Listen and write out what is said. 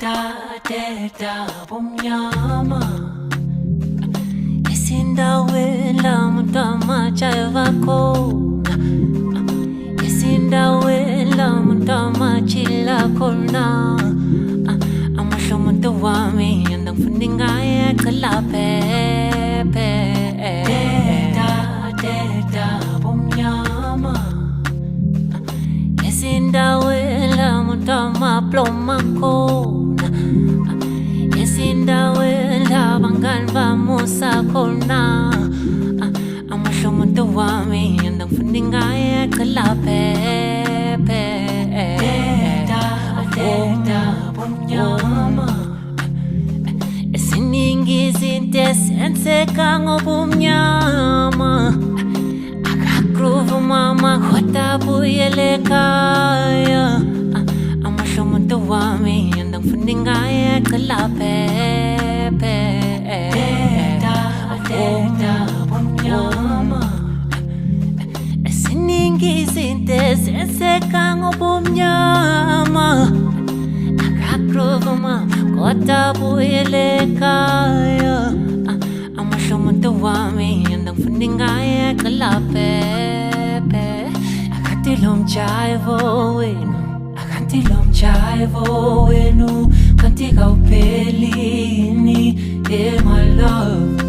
Deda, Bumnyama. Isindawela mntama chayvakona. Isindawela mntama chila kona. Amasho muntu wami andang fundingaya kalapepe. Deda, Bumnyama. Isindawela mntama ploma kona. Isindawela bangan bamusa kona. Amasho muntu wami andang fundingaya kalapepe. Deda, Bumnyama. Isiningi izinto zenzeka ngobumnyama. Akagroove mama kodwa buyele ekhaya. Amasho muntu wami andang fundingaya kalapepe. Deda, Bumnyama. Isiningi izinto zenzeka ngobumnyama. Akagroove mama kodwa buyele ekhaya. Amasho muntu wami andang fundingaya kalapepe. Akati lo mjaivo wenu, akati lo mjaivo wenu, kanti kaupelini, yeah my love.